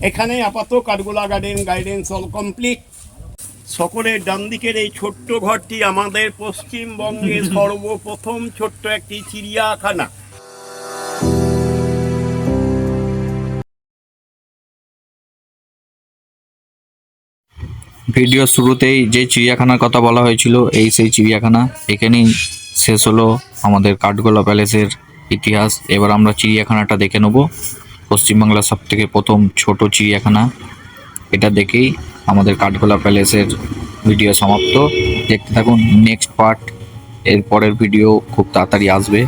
এখানে আপাতত কাঠগোলা guidance all complete. সকলের ডান দিকের এই ছোট্ট ঘরটি আমাদের পশ্চিমবঙ্গের সর্বপ্রথম ছোট্ট একটি চিড়িয়াখানা। ভিডিও শুরুতেই যে চিড়িয়াখানার কথা বলা হয়েছিল, এই সেই চিড়িয়াখানা। এখানেই শেষ হলো আমাদের কাঠগোলা প্যালেসের ইতিহাস। এবার আমরা চিড়িয়াখানাটা দেখে নেব। পশ্চিমবাংলার সব থেকে প্রথম ছোট চিড়িয়াখানা, এটা দেখেই আমাদের কাঠগোলা প্যালেসের ভিডিও সমাপ্ত। দেখতে থাকুন নেক্সট পার্ট, এর পরের ভিডিও খুব তাড়াতাড়ি আসবে।